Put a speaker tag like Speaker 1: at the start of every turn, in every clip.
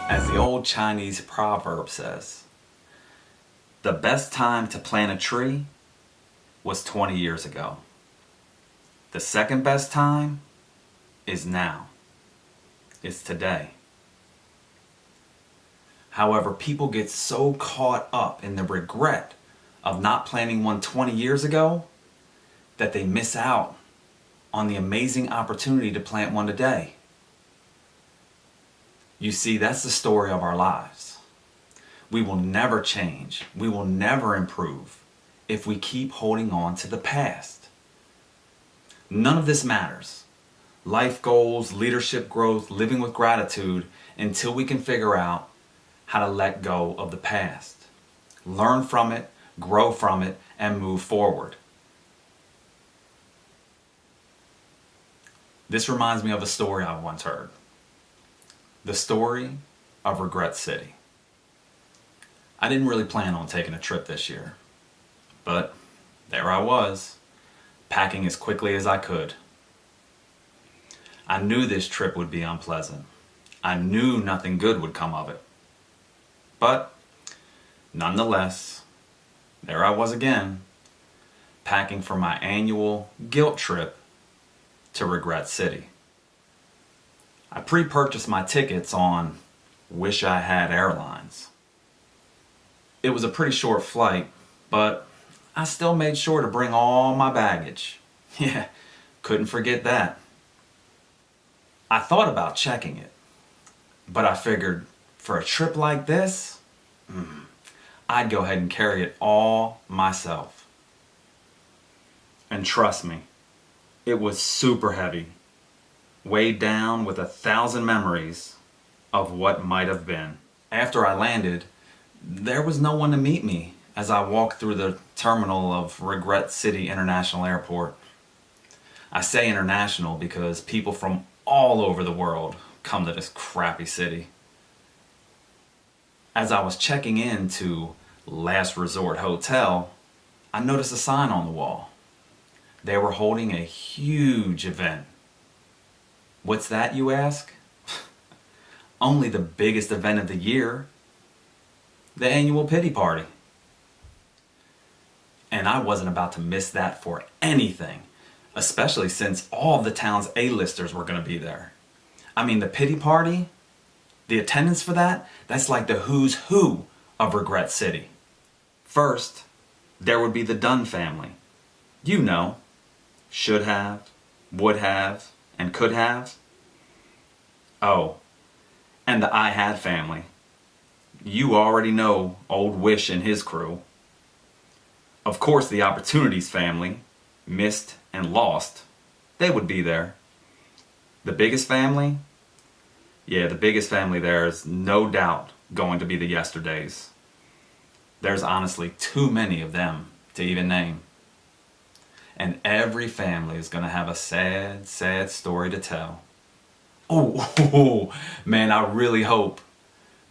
Speaker 1: As the old Chinese proverb says, the best time to plant a tree was 20 years ago. The second best time is now. It's today. However, people get so caught up in the regret of not planting one 20 years ago that they miss out on the amazing opportunity to plant one today. You see, that's the story of our lives. We will never change. We will never improve if we keep holding on to the past. None of this matters. Life goals, leadership growth, living with gratitude, until we can figure out how to let go of the past. Learn from it, grow from it, and move forward. This reminds me of a story I once heard. The story of Regret City. I didn't really plan on taking a trip this year, but there I was, packing as quickly as I could. I knew this trip would be unpleasant. I knew nothing good would come of it. But nonetheless, there I was again, packing for my annual guilt trip to Regret City. I pre-purchased my tickets on Wish I Had Airlines. It was a pretty short flight, but I still made sure to bring all my baggage. Yeah, couldn't forget that. I thought about checking it, but I figured for a trip like this, I'd go ahead and carry it all myself. And trust me, it was super heavy, weighed down with 1,000 memories of what might have been. After I landed, there was no one to meet me as I walked through the terminal of Regret City International Airport. I say international because people from all over the world come to this crappy city. As I was checking into Last Resort Hotel, I noticed a sign on the wall. They were holding a huge event. What's that, you ask? Only the biggest event of the year, the annual pity party. And I wasn't about to miss that for anything, especially since all of the town's A-listers were going to be there. I mean, the pity party, the attendance for that, that's like the who's who of Regret City. First, there would be the Dunn family. You know, should have, would have, and could have. Oh, and the I Had family. You already know old Wish and his crew. Of course, the Opportunities family, missed and lost, they would be there. The biggest family? Yeah, the biggest family there is no doubt going to be the Yesterdays. There's honestly too many of them to even name. And every family is going to have a sad, sad story to tell. Oh, man, I really hope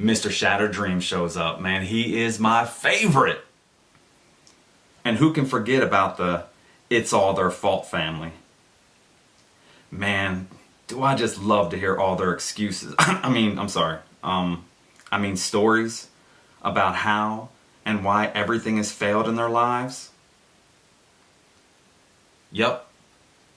Speaker 1: Mr. Shattered Dream shows up. Man, he is my favorite. And who can forget about the It's All Their Fault family? Man, do I just love to hear all their excuses. Stories about how and why everything has failed in their lives. Yup,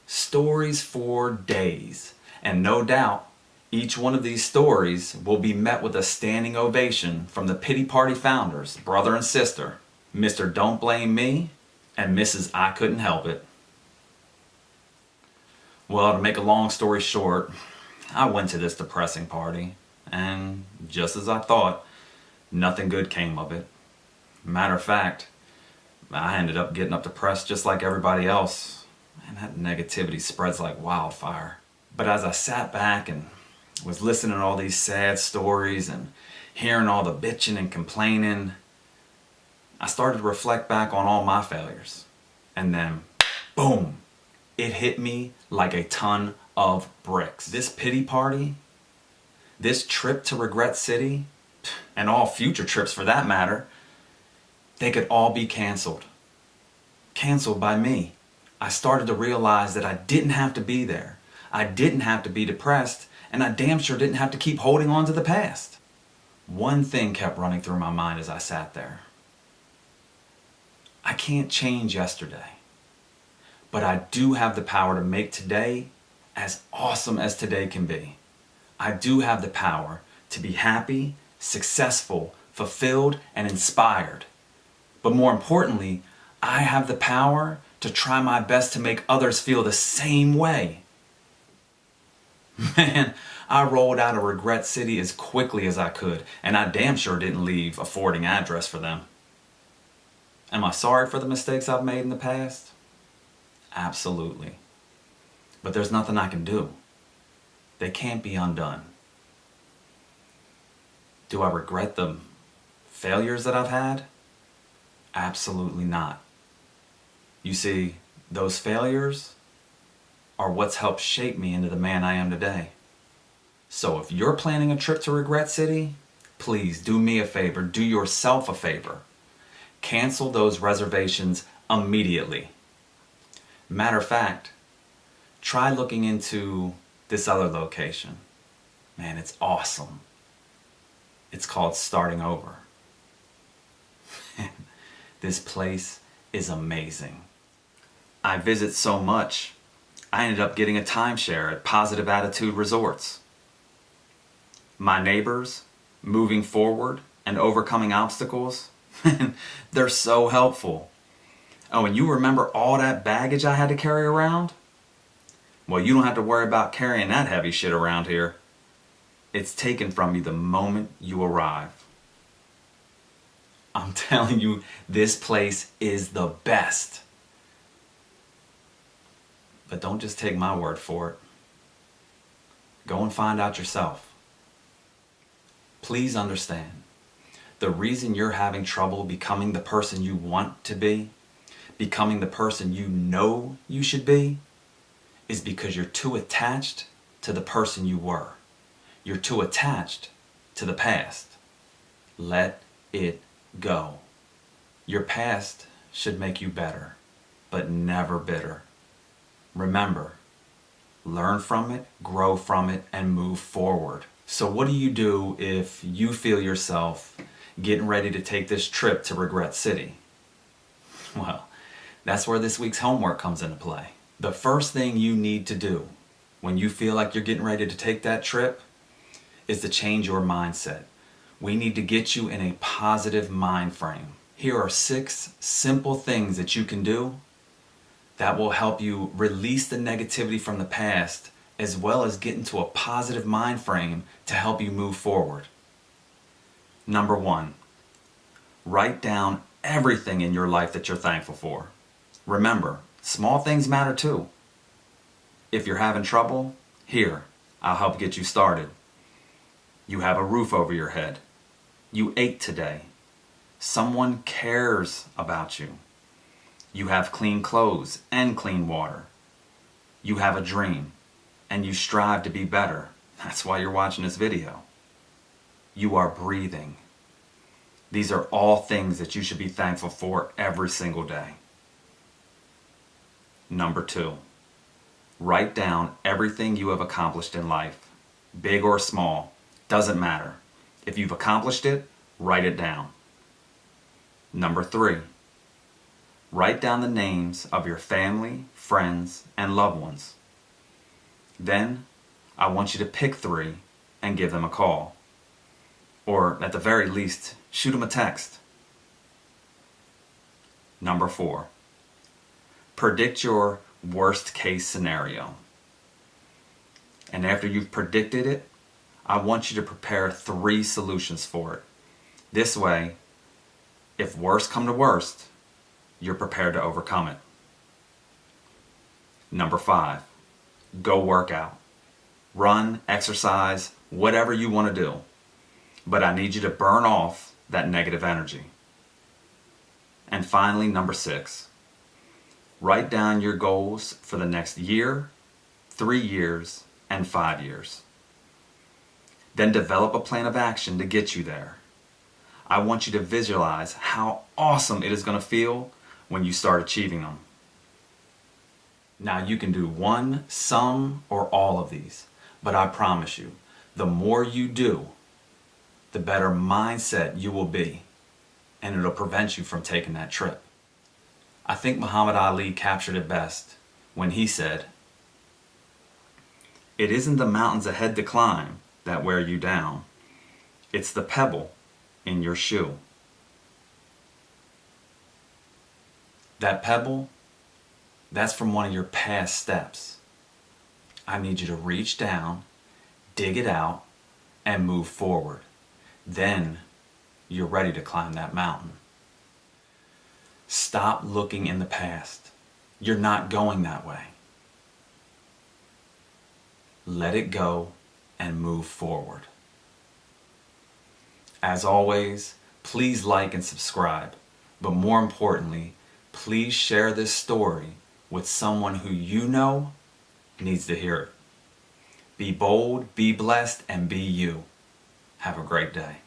Speaker 1: stories for days. And no doubt, each one of these stories will be met with a standing ovation from the pity party founders, brother and sister, Mr. Don't Blame Me and Mrs. I Couldn't Help It. Well, to make a long story short, I went to this depressing party, and just as I thought, nothing good came of it. Matter of fact, I ended up getting up depressed just like everybody else. And that negativity spreads like wildfire. But as I sat back and was listening to all these sad stories and hearing all the bitching and complaining, I started to reflect back on all my failures. And then, boom, it hit me like a ton of bricks. This pity party, this trip to Regret City, and all future trips for that matter, they could all be canceled. Canceled by me. I started to realize that I didn't have to be there. I didn't have to be depressed, and I damn sure didn't have to keep holding on to the past. One thing kept running through my mind as I sat there. I can't change yesterday, but I do have the power to make today as awesome as today can be. I do have the power to be happy, successful, fulfilled, and inspired. But more importantly, I have the power to try my best to make others feel the same way. Man, I rolled out of Regret City as quickly as I could, and I damn sure didn't leave a forwarding address for them. Am I sorry for the mistakes I've made in the past? Absolutely. But there's nothing I can do. They can't be undone. Do I regret the failures that I've had? Absolutely not. You see, those failures are what's helped shape me into the man I am today. So if you're planning a trip to Regret City, please do me a favor, do yourself a favor. Cancel those reservations immediately. Matter of fact, try looking into this other location. Man, it's awesome. It's called Starting Over. This place is amazing. I visit so much, I ended up getting a timeshare at Positive Attitude Resorts. My neighbors, moving forward and overcoming obstacles, they're so helpful. Oh, and you remember all that baggage I had to carry around? Well, you don't have to worry about carrying that heavy shit around here. It's taken from you the moment you arrive. I'm telling you, this place is the best. But don't just take my word for it. Go and find out yourself. Please understand, the reason you're having trouble becoming the person you want to be, becoming the person you know you should be, is because you're too attached to the person you were. You're too attached to the past. Let it go. Your past should make you better, but never bitter. Remember, learn from it, grow from it, and move forward. So what do you do if you feel yourself getting ready to take this trip to Regret City? Well, that's where this week's homework comes into play. The first thing you need to do when you feel like you're getting ready to take that trip is to change your mindset. We need to get you in a positive mind frame. Here are 6 simple things that you can do that will help you release the negativity from the past, as well as get into a positive mind frame to help you move forward. Number 1, write down everything in your life that you're thankful for. Remember, small things matter too. If you're having trouble, here, I'll help get you started. You have a roof over your head. You ate today. Someone cares about you. You have clean clothes and clean water. You have a dream, and you strive to be better. That's why you're watching this video. You are breathing. These are all things that you should be thankful for every single day. Number 2, write down everything you have accomplished in life, big or small, doesn't matter. If you've accomplished it, write it down. Number 3, write down the names of your family, friends, and loved ones. Then, I want you to pick 3 and give them a call. Or, at the very least, shoot them a text. Number 4, predict your worst case scenario. And after you've predicted it, I want you to prepare 3 solutions for it. This way, if worst come to worst, you're prepared to overcome it. Number 5, go work out. Run, exercise, whatever you want to do. But I need you to burn off that negative energy. And finally, number 6, write down your goals for the next year, 3 years, and 5 years. Then develop a plan of action to get you there. I want you to visualize how awesome it is going to feel when you start achieving them. Now you can do one, some, or all of these, but I promise you, the more you do, the better mindset you will be, and it'll prevent you from taking that trip. I think Muhammad Ali captured it best when he said, "It isn't the mountains ahead to climb that wear you down. It's the pebble in your shoe." That pebble, that's from one of your past steps. I need you to reach down, dig it out, and move forward. Then you're ready to climb that mountain. Stop looking in the past. You're not going that way. Let it go and move forward. As always, please like and subscribe, but more importantly, please share this story with someone who you know needs to hear it. Be bold, be blessed, and be you. Have a great day.